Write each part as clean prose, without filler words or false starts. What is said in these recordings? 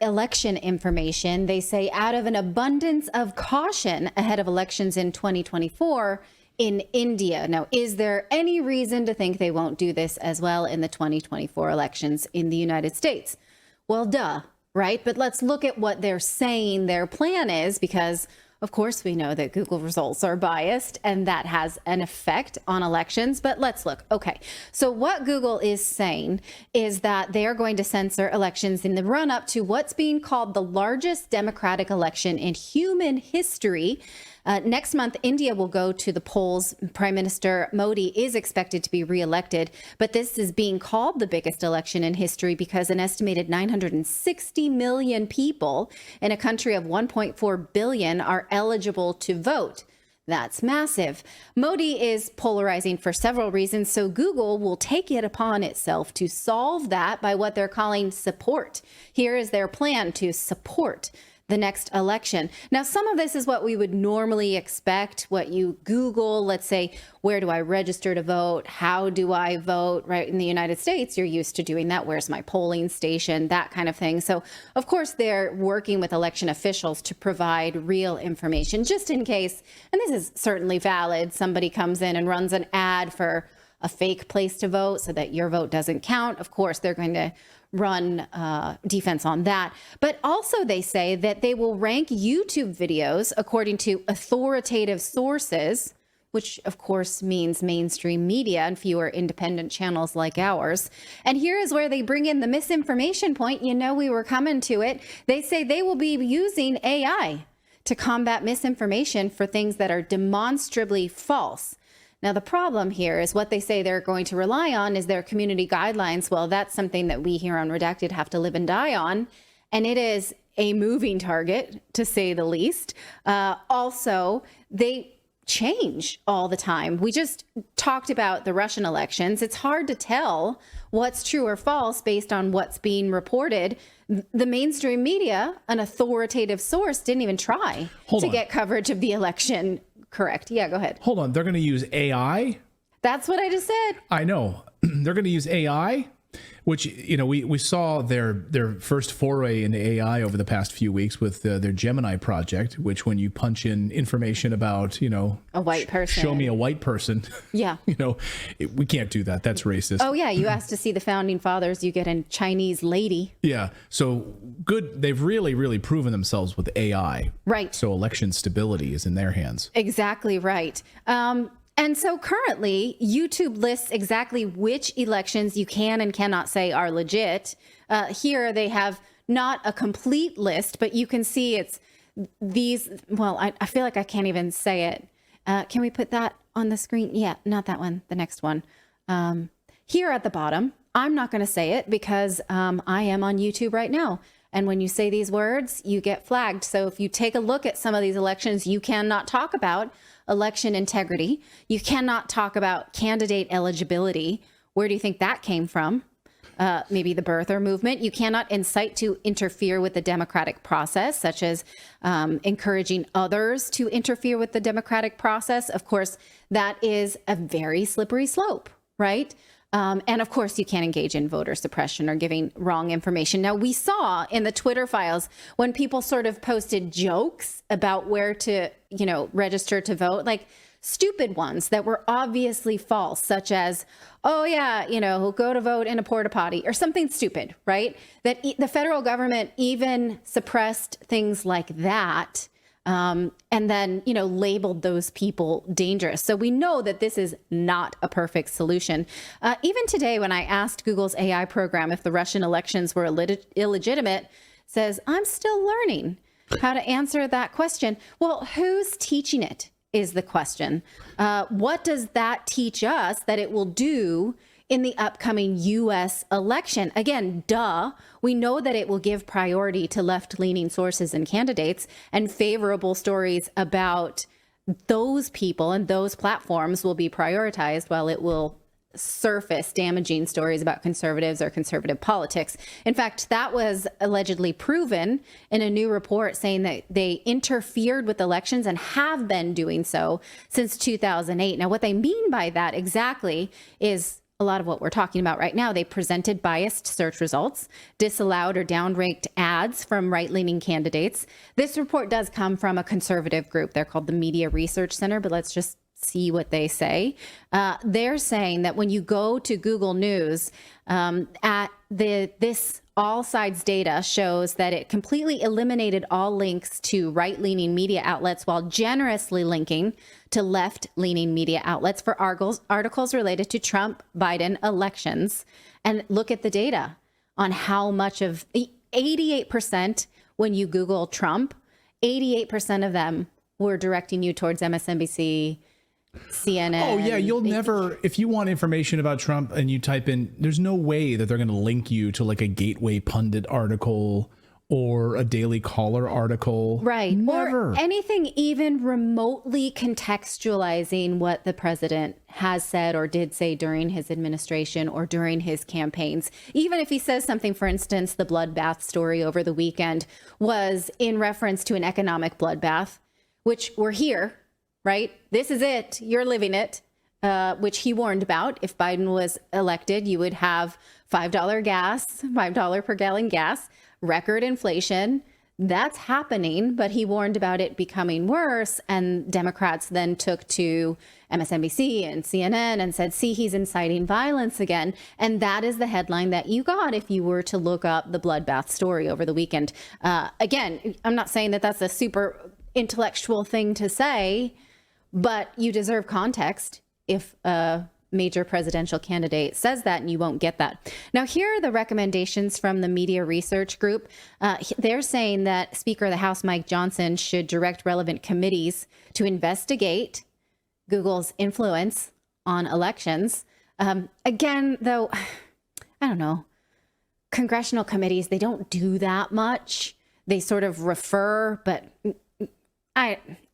election information. They say out of an abundance of caution ahead of elections in 2024 in India. Now, is there any reason to think they won't do this as well in the 2024 elections in the United States? Well, duh, right? But let's look at what they're saying their plan is, because of course, we know that Google results are biased and that has an effect on elections. But let's look. Okay, so what Google is saying is that they are going to censor elections in the run up to what's being called the largest democratic election in human history. Next month, India will go to the polls. Prime Minister Modi is expected to be reelected, but this is being called the biggest election in history because an estimated 960 million people in a country of 1.4 billion are eligible to vote. That's massive. Modi is polarizing for several reasons, so Google will take it upon itself to solve that by what they're calling support. Here is their plan to support the next election. Now, some of this is what we would normally expect, what you Google, let's say, where do I register to vote? How do I vote? Right, in the United States, you're used to doing that. Where's my polling station? That kind of thing. So, of course, they're working with election officials to provide real information just in case, and this is certainly valid, somebody comes in and runs an ad for a fake place to vote so that your vote doesn't count. Of course, they're going to run defense on that. But also they say that they will rank YouTube videos according to authoritative sources, which of course means mainstream media and fewer independent channels like ours. And here is where they bring in the misinformation point. You know, we were coming to it. They say they will be using AI to combat misinformation for things that are demonstrably false. Now, the problem here is what they say they're going to rely on is their community guidelines. Well, that's something that we here on Redacted have to live and die on. And it is a moving target, to say the least. Also, they change all the time. We just talked about the Russian elections. It's hard to tell what's true or false based on what's being reported. The mainstream media, an authoritative source, didn't even try to get coverage of the election correct. Yeah, go ahead. Hold on. They're going to use AI? That's what I just said. I know. They're going to use AI, which, you know, we saw their first foray into AI over the past few weeks with their Gemini project, which when you punch in information about, you know, a white person, show me a white person. Yeah. You know, we can't do that. That's racist. Oh, yeah. You asked to see the founding fathers. You get a Chinese lady. Yeah. So good. They've really proven themselves with AI. Right. So election stability is in their hands. Exactly right. And so currently, YouTube lists exactly which elections you can and cannot say are legit. Here they have not a complete list, but you can see it's these. Well, I feel like I can't even say it. Can we put that on the screen? Yeah, not that one. The next one. Here at the bottom, I'm not going to say it because I am on YouTube right now. And when you say these words, you get flagged. So if you take a look at some of these elections, you cannot talk about election integrity. You cannot talk about candidate eligibility. Where do you think that came from? Maybe the birther movement. You cannot incite to interfere with the democratic process, such as encouraging others to interfere with the democratic process. Of course, that is a very slippery slope, right? And of course, you can't engage in voter suppression or giving wrong information. Now, we saw in the Twitter files when people sort of posted jokes about where to, you know, register to vote, like stupid ones that were obviously false, such as, oh, yeah, you know, go to vote in a porta potty or something stupid, right? That the federal government even suppressed things like that. And then, you know, labeled those people dangerous. So we know that this is not a perfect solution. Even today, when I asked Google's AI program if the Russian elections were illegitimate, says, I'm still learning how to answer that question. Well, who's teaching it is the question. What does that teach us that it will do in the upcoming U.S. election? Again, duh. We know that it will give priority to left-leaning sources and candidates, and favorable stories about those people and those platforms will be prioritized, while it will surface damaging stories about conservatives or conservative politics. In fact, that was allegedly proven in a new report saying that they interfered with elections and have been doing so since 2008. Now, what they mean by that exactly is a lot of what we're talking about right now. They presented biased search results, disallowed or downranked ads from right-leaning candidates. This report does come from a conservative group. They're called the Media Research Center, but let's just see what they say. They're saying that when you go to Google News, this All Sides data shows that it completely eliminated all links to right-leaning media outlets while generously linking to left-leaning media outlets for articles related to Trump Biden elections. And look at the data on how much of 88% when you Google Trump, 88% of them were directing you towards MSNBC, CNN. Oh, yeah. You'll never, if you want information about Trump and you type in, there's no way that they're going to link you to like a Gateway Pundit article or a Daily Caller article. Right. Never. Or anything even remotely contextualizing what the president has said or did say during his administration or during his campaigns. Even if he says something, for instance, the bloodbath story over the weekend was in reference to an economic bloodbath, which we're here. Right? This is it. You're living it, which he warned about. If Biden was elected, you would have $5 gas, $5 per gallon gas, record inflation. That's happening, but he warned about it becoming worse. And Democrats then took to MSNBC and CNN and said, see, he's inciting violence again. And that is the headline that you got if you were to look up the bloodbath story over the weekend. Again, I'm not saying that that's a super intellectual thing to say, but you deserve context if a major presidential candidate says that, and you won't get that. Now, here are the recommendations from the Media Research Group. They're saying that Speaker of the House Mike Johnson should direct relevant committees to investigate Google's influence on elections. Again, though, I don't know, congressional committees, they don't do that much. They sort of refer, but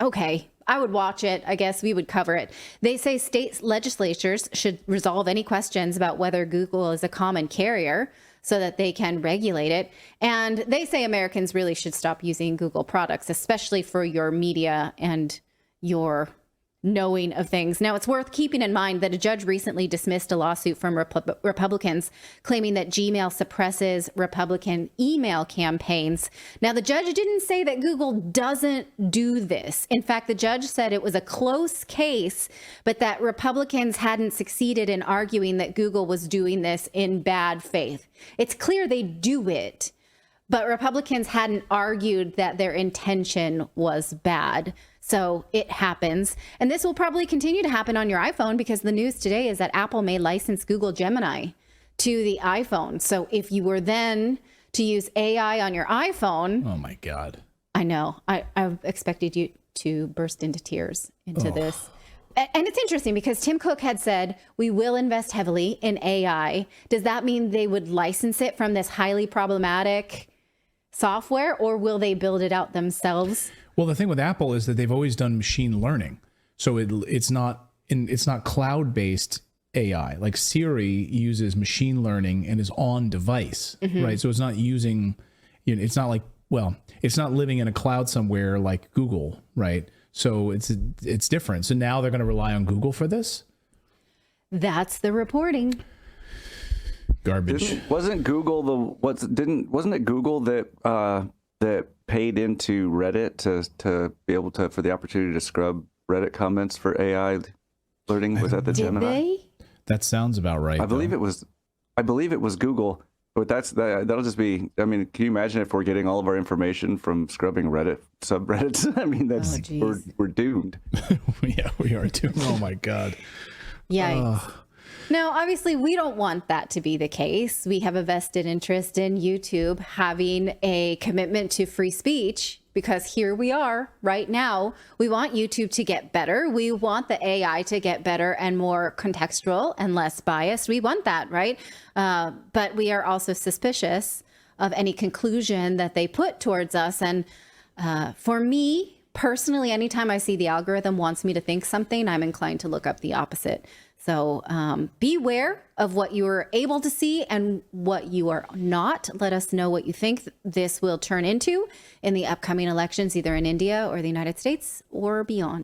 okay. I would watch it. I guess we would cover it. They say state legislatures should resolve any questions about whether Google is a common carrier so that they can regulate it. And they say Americans really should stop using Google products, especially for your media and your knowing of things. Now, it's worth keeping in mind that a judge recently dismissed a lawsuit from Republicans claiming that Gmail suppresses Republican email campaigns. Now, the judge didn't say that Google doesn't do this. In fact, the judge said it was a close case, but that Republicans hadn't succeeded in arguing that Google was doing this in bad faith. It's clear they do it, but Republicans hadn't argued that their intention was bad. So it happens. And this will probably continue to happen on your iPhone because the news today is that Apple may license Google Gemini to the iPhone. So if you were then to use AI on your iPhone. Oh, my God. I know. I expected you to burst into tears into this. And it's interesting because Tim Cook had said, we will invest heavily in AI. Does that mean they would license it from this highly problematic software, or will they build it out themselves? Well, the thing with Apple is that they've always done machine learning. So it's not cloud-based AI. Like Siri uses machine learning and is on device, right? So it's not using, it's not like, well, it's not living in a cloud somewhere like Google, right? So it's different. So now they're going to rely on Google for this? That's the reporting. Garbage. Wasn't Google wasn't it Google that paid into Reddit to be able to, for the opportunity to scrub Reddit comments for AI learning? Was that the Gemini? They? That sounds about right. I believe it was Google, but that'll just be, I mean, can you imagine if we're getting all of our information from scrubbing Reddit subreddits? I mean, we're doomed. Yeah, we are too. Oh my God. Yikes. Now, obviously, we don't want that to be the case. We have a vested interest in YouTube having a commitment to free speech because here we are right now. We want YouTube to get better. We want the AI to get better and more contextual and less biased. We want that, right? But we are also suspicious of any conclusion that they put towards us. And for me, personally, anytime I see the algorithm wants me to think something, I'm inclined to look up the opposite. So beware of what you are able to see and what you are not. Let us know what you think this will turn into in the upcoming elections, either in India or the United States or beyond.